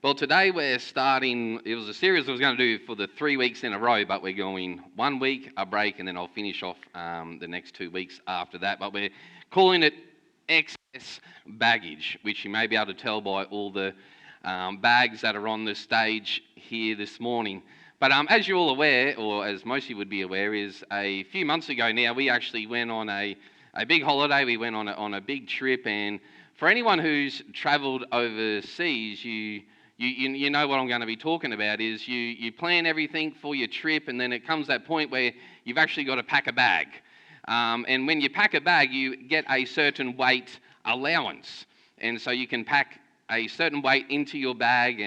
Well, today we're starting, it was a series I was going to do for the 3 weeks in a row, but we're going 1 week, a break, and then I'll finish off the next 2 weeks after that. But we're calling it excess baggage, which you may be able to tell by all the bags that are on the stage here this morning. But as you're all aware, or as most of you would be aware, is a few months ago now, we actually went on a big holiday. We went on a big trip, and for anyone who's travelled overseas, you know what I'm going to be talking about is you plan everything for your trip, and then it comes that point where you've actually got to pack a bag. And when you pack a bag, you get a certain weight allowance. And so you can pack a certain weight into your bag.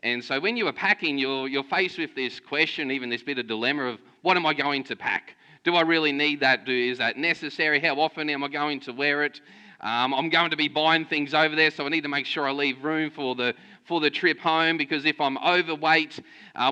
And so when you are packing, you're faced with this question, even this bit of dilemma of, what am I going to pack? Do I really need that? Is that necessary? How often am I going to wear it? I'm going to be buying things over there, so I need to make sure I leave room for the trip home, because if I'm overweight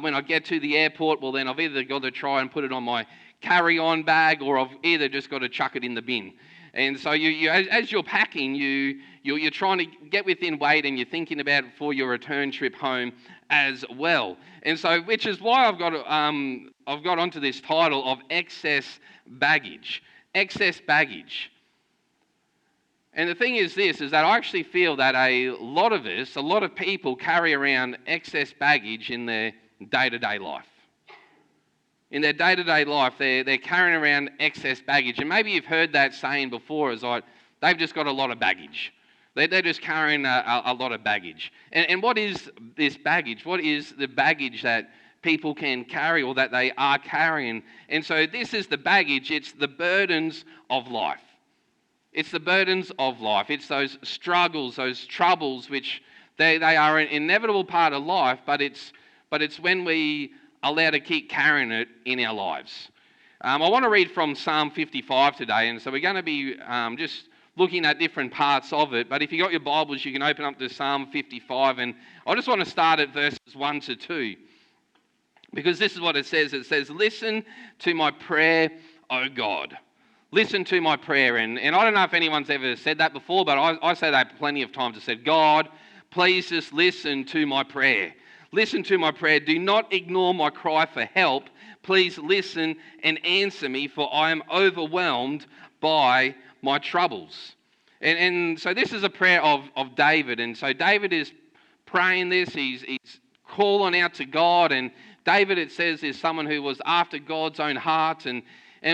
when I get to the airport, well then I've either got to try and put it on my carry-on bag, or I've either just got to chuck it in the bin. And so as you're packing, you're trying to get within weight, and you're thinking about it for your return trip home as well. And so, which is why I've got onto this title of excess baggage. Excess baggage. And the thing is this, is that I actually feel that a lot of people carry around excess baggage in their day-to-day life. In their day-to-day life, they're carrying around excess baggage. And maybe you've heard that saying before, is like, they've just got a lot of baggage. They're just carrying a lot of baggage. And what is this baggage? What is the baggage that people can carry, or that they are carrying? And so this is the baggage. It's the burdens of life. It's the burdens of life. It's those struggles, those troubles, which they are an inevitable part of life, but it's when we allow to keep carrying it in our lives. I want to read from Psalm 55 today, and so we're going to be just looking at different parts of it. But if you've got your Bibles, you can open up to Psalm 55, and I just want to start at verses 1 to 2, because this is what it says. It says, "Listen to my prayer, O God. Listen to my prayer." And I don't know if anyone's ever said that before, but I say that plenty of times. I said, God, please just listen to my prayer. Listen to my prayer. Do not ignore my cry for help. Please listen and answer me, for I am overwhelmed by my troubles. And so this is a prayer of David. And so David is praying this. He's calling out to God. And David, it says, is someone who was after God's own heart. And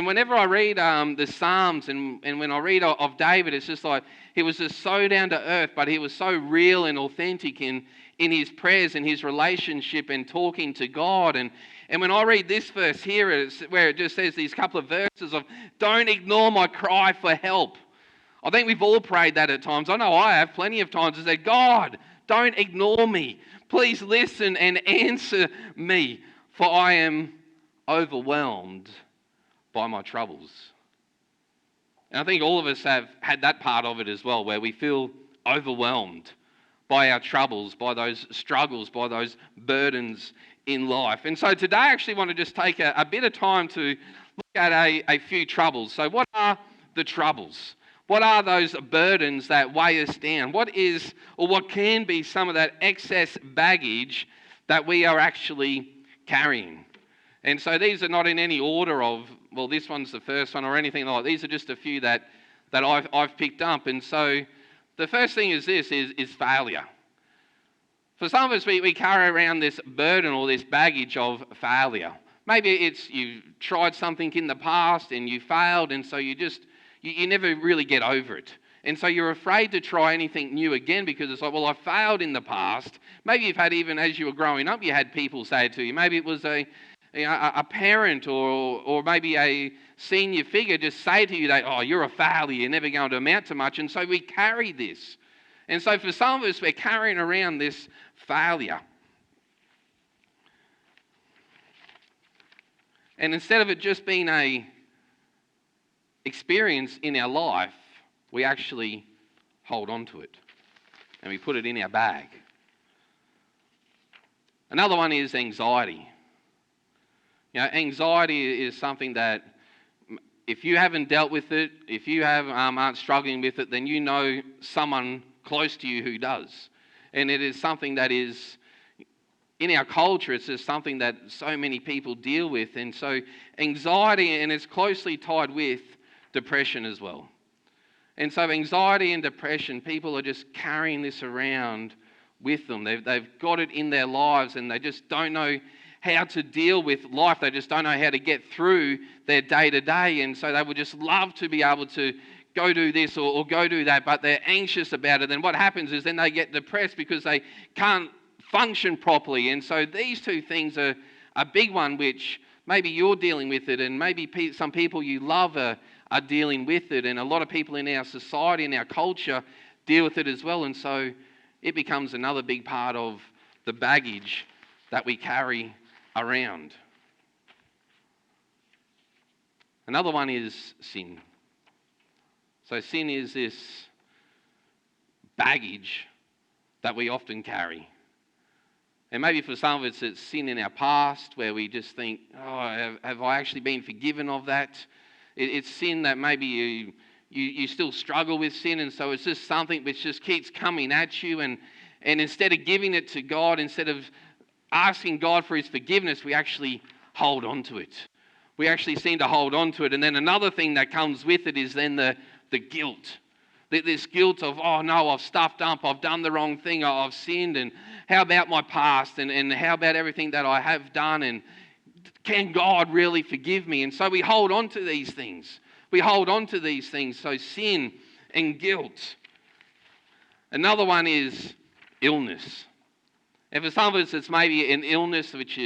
whenever I read the Psalms and when I read of David, it's just like he was just so down to earth, but he was so real and authentic in his prayers and his relationship and talking to God. And when I read this verse here, it's where it just says these couple of verses of, don't ignore my cry for help. I think we've all prayed that at times. I know I have plenty of times. I said, God, don't ignore me. Please listen and answer me, for I am overwhelmed by my troubles. And I think all of us have had that part of it as well, where we feel overwhelmed by our troubles, by those struggles, by those burdens in life. And so today I actually want to just take a bit of time to look at a few troubles. So what are the troubles? What are those burdens that weigh us down? What is, or what can be some of that excess baggage that we are actually carrying? And so these are not in any order of, well, this one's the first one or anything like that. These are just a few that I've picked up. And so the first thing is this, is failure. For some of us, we carry around this burden or this baggage of failure. Maybe it's you've tried something in the past and you failed, and so you never really get over it. And so you're afraid to try anything new again, because it's like, well, I failed in the past. Maybe you've had, even as you were growing up, you had people say it to you. Maybe it was a parent or maybe a senior figure just say to you that, oh, you're a failure, you're never going to amount to much. And so we carry this. And so for some of us, we're carrying around this failure. And instead of it just being a experience in our life, we actually hold on to it and we put it in our bag. Another one is anxiety. Anxiety is something that if you haven't dealt with it, if you aren't struggling with it, then you know someone close to you who does. And it is something that is in our culture, it's just something that so many people deal with. And so anxiety, and it's closely tied with depression as well. And so anxiety and depression, people are just carrying this around with them. They've got it in their lives, and they just don't know how to deal with life. They just don't know how to get through their day-to-day. And so they would just love to be able to go do this or go do that, but they're anxious about it. And what happens is then they get depressed because they can't function properly. And so these two things are a big one, which maybe you're dealing with it, and maybe some people you love are dealing with it. And a lot of people in our society, in our culture, deal with it as well. And so it becomes another big part of the baggage that we carry around. Another one is sin. So sin is this baggage that we often carry. And maybe for some of us, it's sin in our past where we just think, oh, have I actually been forgiven of that? It's sin that maybe you still struggle with sin, and so it's just something which just keeps coming at you. And instead of giving it to God, instead of asking God for his forgiveness, we actually hold on to it. We actually seem to hold on to it. And then another thing that comes with it is then the guilt. This guilt of, oh no, I've stuffed up, I've done the wrong thing, I've sinned, and how about my past, and how about everything that I have done, and can God really forgive me? And so we hold on to these things. We hold on to these things, so sin and guilt. Another one is illness. And for some of us, it's maybe an illness which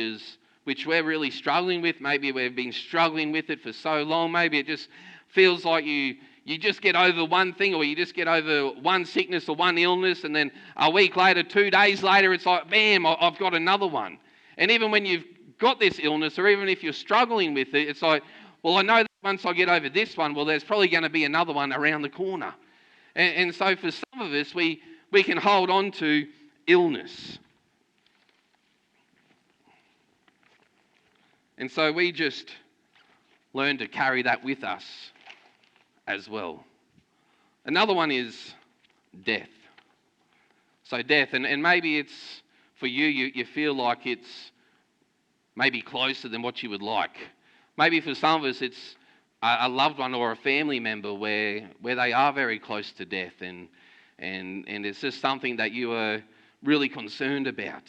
we're really struggling with. Maybe we've been struggling with it for so long. Maybe it just feels like you just get over one thing, or you just get over one sickness or one illness, and then a week later, 2 days later, it's like, bam, I've got another one. And even when you've got this illness, or even if you're struggling with it, it's like, well, I know that once I get over this one, well, there's probably going to be another one around the corner. And so for some of us, we can hold on to illness. And so we just learn to carry that with us as well. Another one is death. So death, and maybe it's for you feel like it's maybe closer than what you would like. Maybe for some of us it's a loved one or a family member where they are very close to death, and it's just something that you are really concerned about.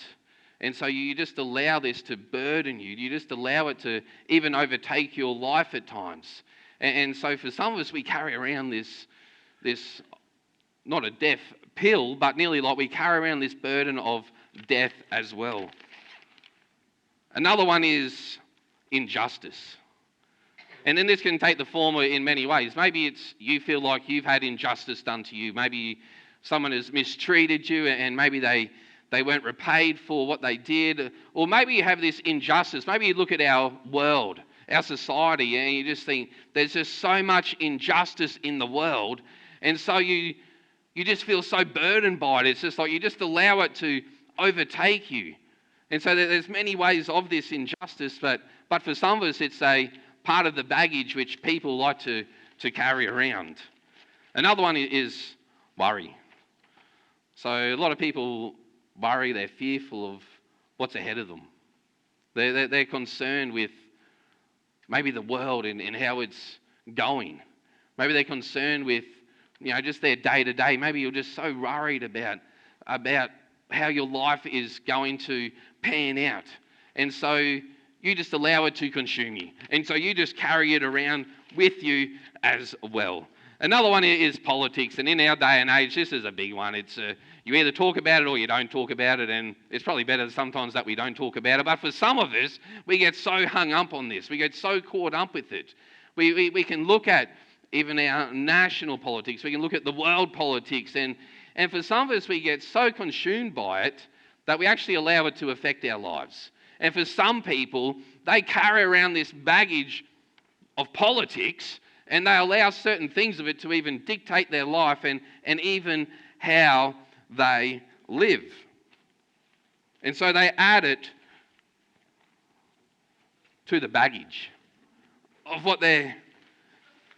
And so you just allow this to burden you. You just allow it to even overtake your life at times. And so for some of us, we carry around this not a death pill, but nearly like we carry around this burden of death as well. Another one is injustice. And then this can take the form in many ways. Maybe it's you feel like you've had injustice done to you. Maybe someone has mistreated you, and maybe they weren't repaid for what they did. Or maybe you have this injustice. Maybe you look at our world, our society, and you just think there's just so much injustice in the world, and so you just feel so burdened by it. It's just like you just allow it to overtake you. And so there's many ways of this injustice, but for some of us it's a part of the baggage which people like to carry around. Another one is worry. So a lot of people worry, they're fearful of what's ahead of them. They're concerned with maybe the world and how it's going. Maybe they're concerned with, just their day-to-day. Maybe you're just so worried about how your life is going to pan out. And so you just allow it to consume you. And so you just carry it around with you as well. Another one is politics, and in our day and age, this is a big one. It's you either talk about it or you don't talk about it, and it's probably better sometimes that we don't talk about it. But for some of us, we get so hung up on this. We get so caught up with it. We can look at even our national politics. We can look at the world politics, and for some of us, we get so consumed by it that we actually allow it to affect our lives. And for some people, they carry around this baggage of politics, and they allow certain things of it to even dictate their life and even how they live. And so they add it to the baggage of what they're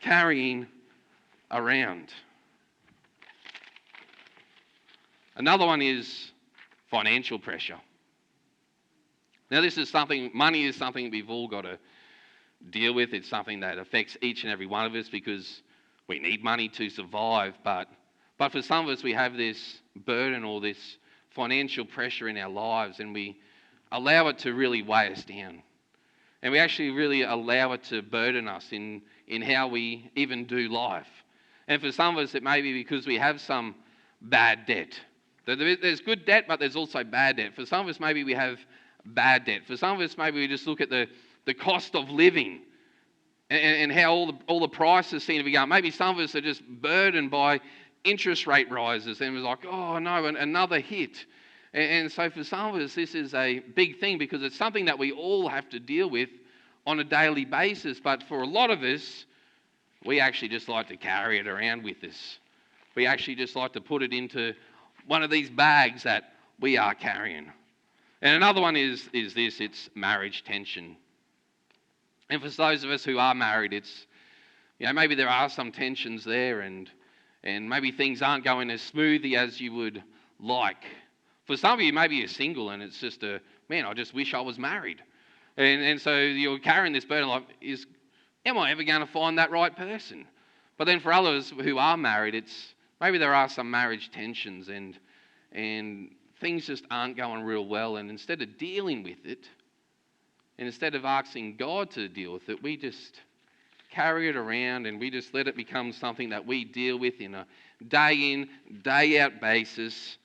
carrying around. Another one is financial pressure. Now, money is something we've all got to deal with. It's something that affects each and every one of us because we need money to survive. But for some of us, we have this burden or this financial pressure in our lives, and we allow it to really weigh us down. And we actually really allow it to burden us in how we even do life. And for some of us, it may be because we have some bad debt. There's good debt, but there's also bad debt. For some of us, maybe we have bad debt. For some of us, maybe we just look at the cost of living and how all the prices seem to be going. Maybe some of us are just burdened by interest rate rises and we're like, oh no, another hit. And so for some of us, this is a big thing because it's something that we all have to deal with on a daily basis. But for a lot of us, we actually just like to carry it around with us. We actually just like to put it into one of these bags that we are carrying. And another one is this, it's marriage tension. And for those of us who are married, it's, maybe there are some tensions there and maybe things aren't going as smoothly as you would like. For some of you, maybe you're single and it's just I just wish I was married. And so you're carrying this burden like, am I ever going to find that right person? But then for others who are married, it's maybe there are some marriage tensions and things just aren't going real well. And instead of dealing with it, and instead of asking God to deal with it, we just carry it around and we just let it become something that we deal with in a day in, day out basis.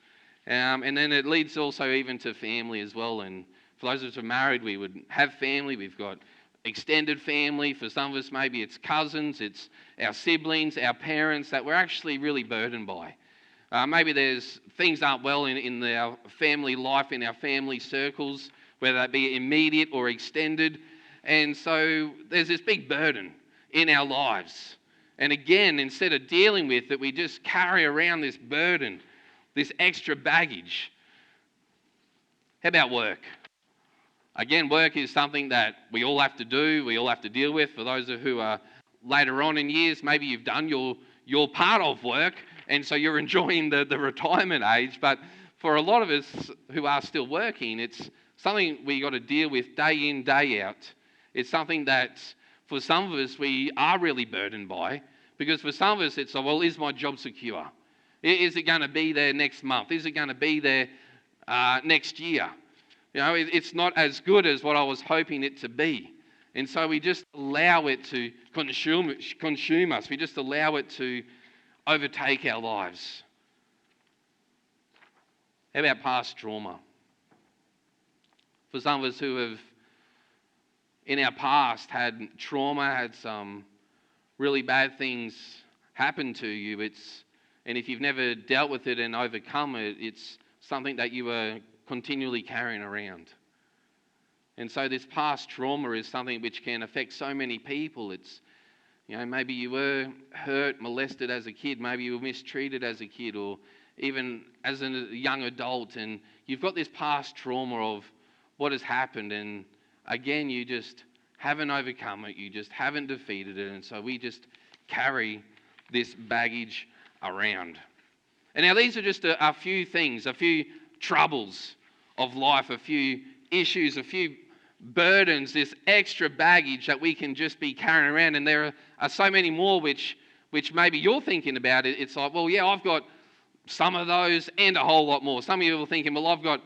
And then it leads also even to family as well. And for those of us who are married, we would have family. We've got extended family. For some of us, maybe it's cousins, it's our siblings, our parents that we're actually really burdened by. Maybe there's things aren't well in our family life, in our family circles, whether that be immediate or extended. And so there's this big burden in our lives. And again, instead of dealing with it, we just carry around this burden, this extra baggage. How about work? Again, work is something that we all have to do, we all have to deal with. For those who are later on in years, maybe you've done your part of work, and so you're enjoying the retirement age. But for a lot of us who are still working, it's something we got to deal with day in, day out. It's something that for some of us we are really burdened by, because for some of us it's, well, is my job secure? Is it going to be there next month? Is it going to be there next year? It's not as good as what I was hoping it to be. And so we just allow it to consume us. We just allow it to overtake our lives. How about past trauma? For some of us who have, in our past, had trauma, had some really bad things happen to you, and if you've never dealt with it and overcome it, it's something that you are continually carrying around. And so this past trauma is something which can affect so many people. It's, maybe you were hurt, molested as a kid, maybe you were mistreated as a kid, or even as a young adult, and you've got this past trauma of what has happened, and again, you just haven't overcome it, you just haven't defeated it, and so we just carry this baggage around. And now these are just a few things, a few troubles of life, a few issues, a few burdens, this extra baggage that we can just be carrying around. And there are so many more which maybe you're thinking about it. It's like, well, yeah, I've got some of those and a whole lot more. Some of you are thinking, well, I've got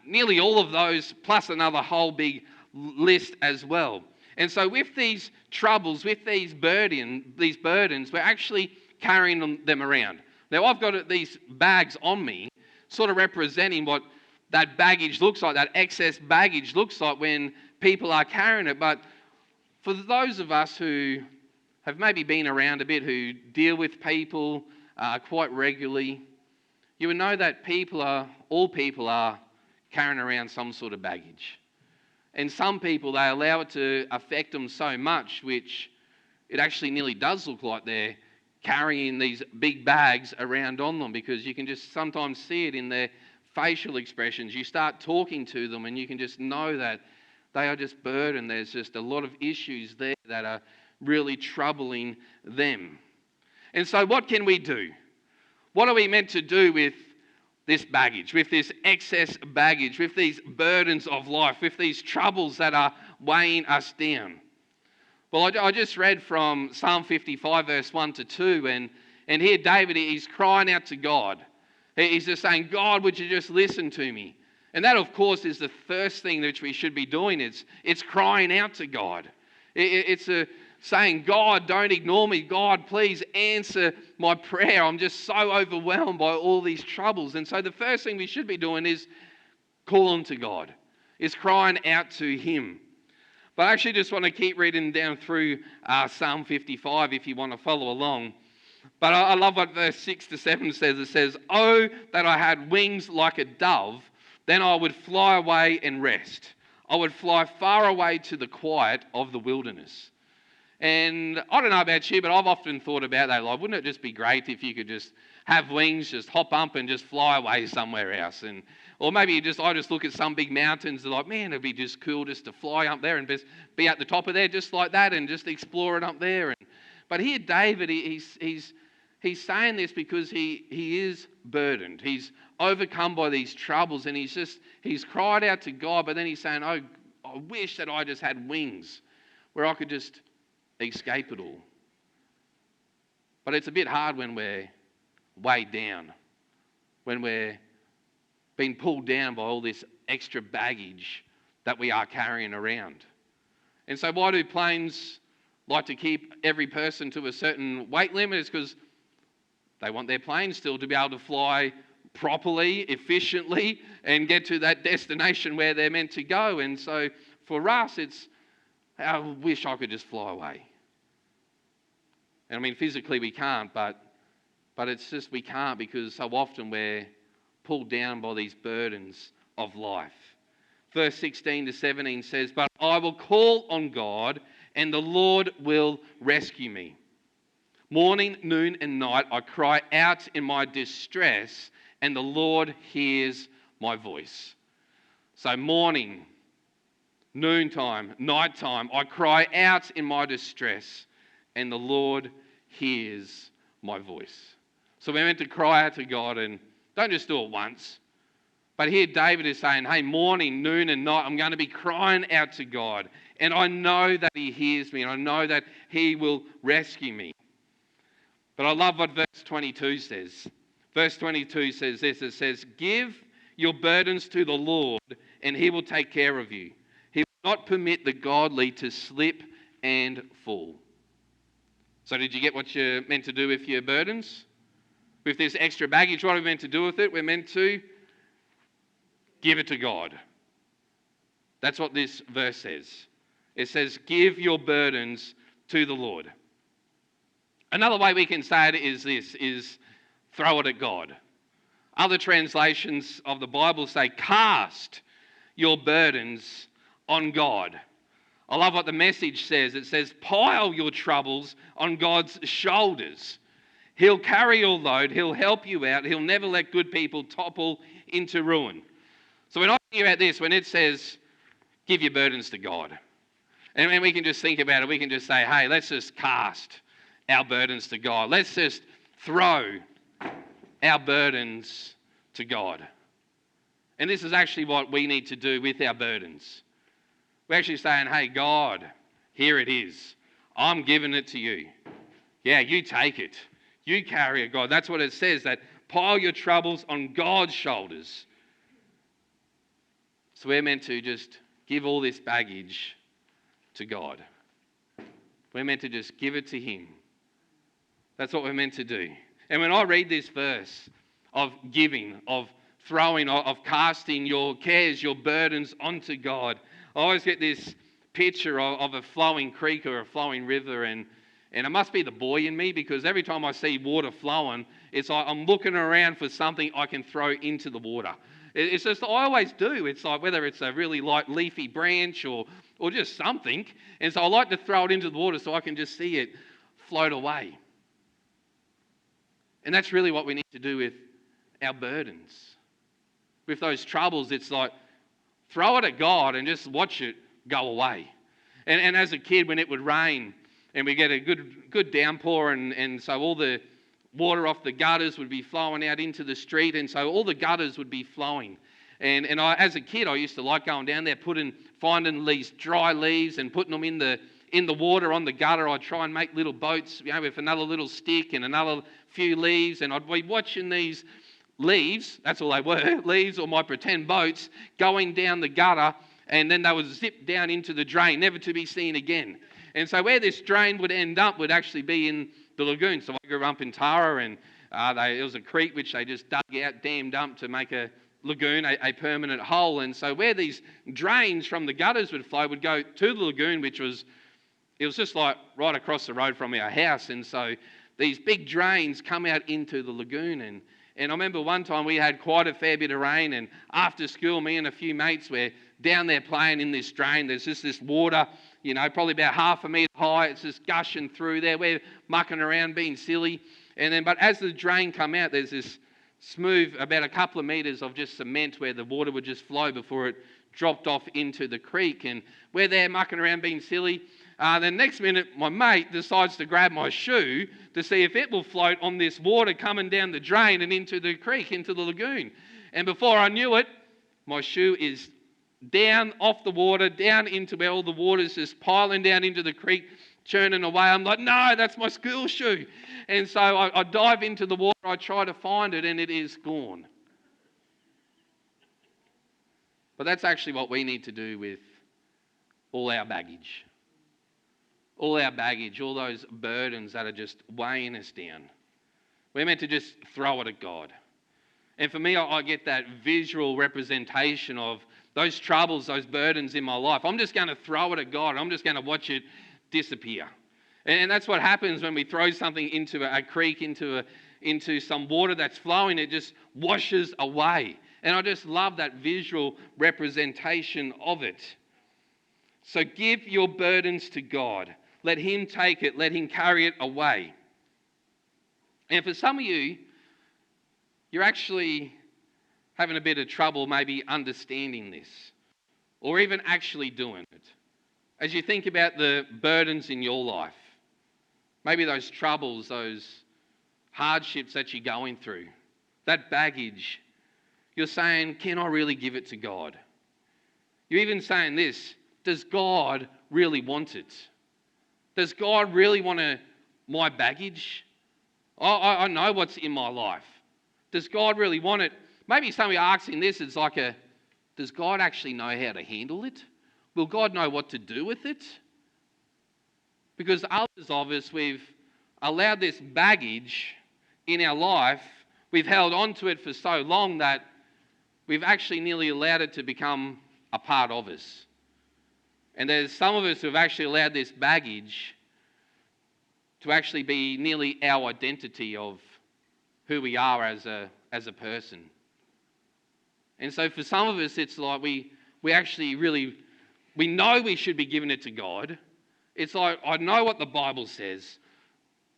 nearly all of those plus another whole big list as well. And so with these troubles, with these burdens, we're actually carrying them around. Now, I've got these bags on me, sort of representing what that baggage looks like, that excess baggage looks like when people are carrying it. But for those of us who have maybe been around a bit, who deal with people quite regularly, you would know that all people are carrying around some sort of baggage. And some people, they allow it to affect them so much, which it actually nearly does look like they're carrying these big bags around on them, because you can just sometimes see it in their facial expressions. You start talking to them and you can just know that they are just burdened. There's just a lot of issues there that are really troubling them. And so what can we do? What are we meant to do with this baggage, with this excess baggage, with these burdens of life, with these troubles that are weighing us down. Well, I just read from Psalm 55, verse 1 to 2, and here David, he's crying out to God. He's just saying, God, would you just listen to me? And that, of course, is the first thing which we should be doing. It's crying out to God. It's saying, God, don't ignore me. God, please answer my prayer. I'm just so overwhelmed by all these troubles. And so the first thing we should be doing is calling to God, is crying out to Him. But I actually just want to keep reading down through Psalm 55 if you want to follow along. But I love what verse 6 to 7 says. It says, oh, that I had wings like a dove, then I would fly away and rest. I would fly far away to the quiet of the wilderness. And I don't know about you, but I've often thought about that. Like, wouldn't it just be great if you could just have wings, just hop up and just fly away somewhere else? Or maybe I just look at some big mountains and like, man, it'd be just cool just to fly up there and just be at the top of there just like that and just explore it up there. But here David, he's saying this because he is burdened. He's overcome by these troubles, and he's cried out to God, but then he's saying, oh, I wish that I just had wings where I could just escape it all. But it's a bit hard when we're weighed down, when we're being pulled down by all this extra baggage that we are carrying around. And so why do planes like to keep every person to a certain weight limit? It's because they want their planes still to be able to fly properly, efficiently, and get to that destination where they're meant to go. And so for us, I wish I could just fly away. And I mean, physically we can't, but it's just we can't because so often we're pulled down by these burdens of life. Verse 16 to 17 says, but I will call on God, and the Lord will rescue me. Morning, noon, and night I cry out in my distress, and the Lord hears my voice. So morning, noontime, nighttime, I cry out in my distress, and the Lord hears my voice. So we're meant to cry out to God, and don't just do it once. But here David is saying, hey, morning, noon, and night, I'm going to be crying out to God. And I know that He hears me, and I know that He will rescue me. But I love what verse 22 says. Verse 22 says this, it says, give your burdens to the Lord, and He will take care of you. He will not permit the godly to slip and fall. So did you get what you're meant to do with your burdens? With this extra baggage, what are we meant to do with it? We're meant to give it to God. That's what this verse says. It says, give your burdens to the Lord. Another way we can say it is throw it at God. Other translations of the Bible say, cast your burdens on God. I love what the Message says. It says, pile your troubles on God's shoulders. He'll carry your load. He'll help you out. He'll never let good people topple into ruin. So when I think about this, when it says, give your burdens to God, and we can just think about it, we can just say, hey, let's just cast our burdens to God. Let's just throw our burdens to God. And this is actually what we need to do with our burdens. We're actually saying, hey, God, here it is. I'm giving it to you. Yeah, you take it. You carry it, God. That's what it says, that pile your troubles on God's shoulders. So we're meant to just give all this baggage to God. We're meant to just give it to Him. That's what we're meant to do. And when I read this verse of giving, of throwing, of casting your cares, your burdens onto God, I always get this picture of a flowing creek or a flowing river, and it must be the boy in me, because every time I see water flowing, it's like I'm looking around for something I can throw into the water. It's just, I always do. It's like whether it's a really light leafy branch or just something. And so I like to throw it into the water so I can just see it float away. And that's really what we need to do with our burdens. With those troubles, it's like throw it at God and just watch it go away. And as a kid, when it would rain and we get a good downpour, and so all the water off the gutters would be flowing out into the street, and so all the gutters would be flowing. And I, as a kid, I used to like going down there, finding these dry leaves and putting them in the water on the gutter. I'd try and make little boats, with another little stick and another few leaves, and I'd be watching these leaves, that's all they were, leaves or my pretend boats, going down the gutter, and then they would zip down into the drain, never to be seen again. And so where this drain would end up would actually be in the lagoon. So I grew up in Tara, and it was a creek which they just dug out, dammed up to make a lagoon, a permanent hole. And so where these drains from the gutters would flow would go to the lagoon, it was just like right across the road from our house. And so these big drains come out into the lagoon. And I remember one time we had quite a fair bit of rain, and after school, me and a few mates were down there playing in this drain. There's just this water, probably about half a metre high. It's just gushing through there. We're mucking around, being silly. But as the drain come out, there's this smooth, about a couple of metres of just cement where the water would just flow before it dropped off into the creek. And we're there mucking around, being silly. Then next minute, my mate decides to grab my shoe to see if it will float on this water coming down the drain and into the creek, into the lagoon. And before I knew it, my shoe is down off the water, down into where all the water's just piling down into the creek, churning away. I'm like, no, that's my school shoe. And so I dive into the water, I try to find it, and it is gone. But that's actually what we need to do with all our baggage. All our baggage, all those burdens that are just weighing us down. We're meant to just throw it at God. And for me, I get that visual representation of those troubles, those burdens in my life. I'm just going to throw it at God. I'm just going to watch it disappear. And that's what happens when we throw something into a creek, into some water that's flowing. It just washes away. And I just love that visual representation of it. So give your burdens to God. Let him take it. Let him carry it away. And for some of you, you're actually having a bit of trouble maybe understanding this, or even actually doing it. As you think about the burdens in your life, maybe those troubles, those hardships that you're going through, that baggage, you're saying, can I really give it to God? You're even saying this, does God really want it? Does God really want my baggage? I know what's in my life. Does God really want it? Maybe some of you are asking this, it's like does God actually know how to handle it? Will God know what to do with it? Because others of us, we've allowed this baggage in our life, we've held on to it for so long that we've actually nearly allowed it to become a part of us. And there's some of us who have actually allowed this baggage to actually be nearly our identity of who we are as a person. And so for some of us, it's like we actually really, we know we should be giving it to God. It's like, I know what the Bible says,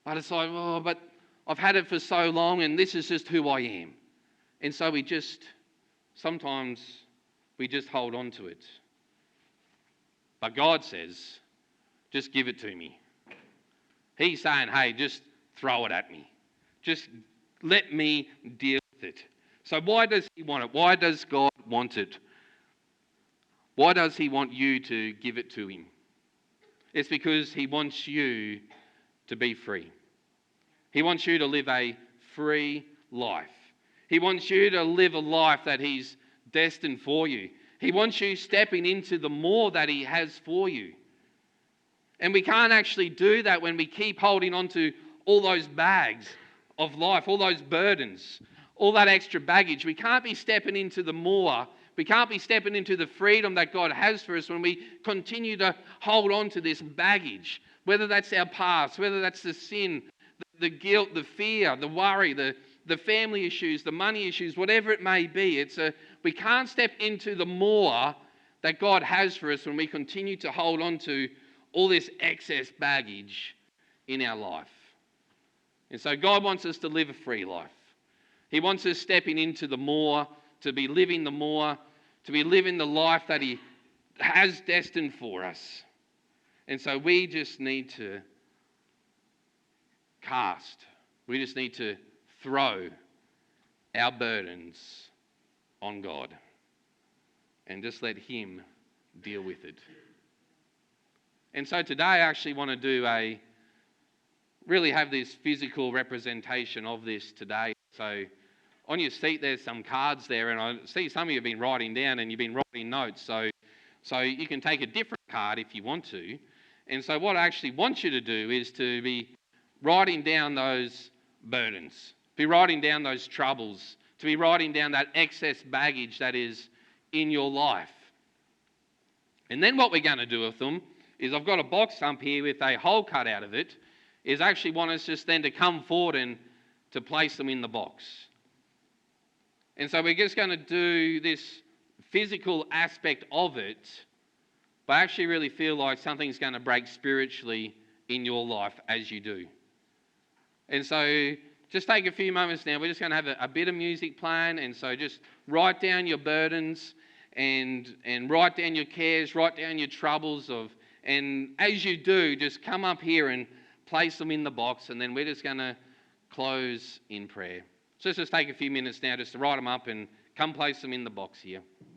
but it's like, but I've had it for so long and this is just who I am. And so sometimes we just hold on to it. But God says, just give it to me. He's saying, hey, just throw it at me. Just let me deal with it. So why does he want it? Why does God want it? Why does he want you to give it to him? It's because he wants you to be free. He wants you to live a free life. He wants you to live a life that he's destined for you. He wants you stepping into the more that he has for you. And we can't actually do that when we keep holding on to all those bags of life, all those burdens, all that extra baggage. We can't be stepping into the more. We can't be stepping into the freedom that God has for us when we continue to hold on to this baggage, whether that's our past, whether that's the sin, the guilt, the fear, the worry, the family issues, the money issues, whatever it may be. We can't step into the more that God has for us when we continue to hold on to all this excess baggage in our life. And so God wants us to live a free life. He wants us stepping into the more, to be living the more, to be living the life that he has destined for us. And so we just need to cast We just need to throw our burdens on God and just let Him deal with it. And so today I actually want to really have this physical representation of this today. So on your seat there's some cards there, and I see some of you have been writing down and you've been writing notes. So you can take a different card if you want to. And so what I actually want you to do is to be writing down those burdens, be writing down those troubles, to be writing down that excess baggage that is in your life. And then what we're going to do with them is, I've got a box up here with a hole cut out of it, is actually want us just then to come forward and to place them in the box. And so we're just going to do this physical aspect of it, but I actually really feel like something's going to break spiritually in your life as you do. And so just take a few moments now. We're just going to have a bit of music playing, and so just write down your burdens and write down your cares, write down your troubles and as you do, just come up here and place them in the box, and then we're just going to close in prayer. So let's just take a few minutes now just to write them up and come place them in the box here.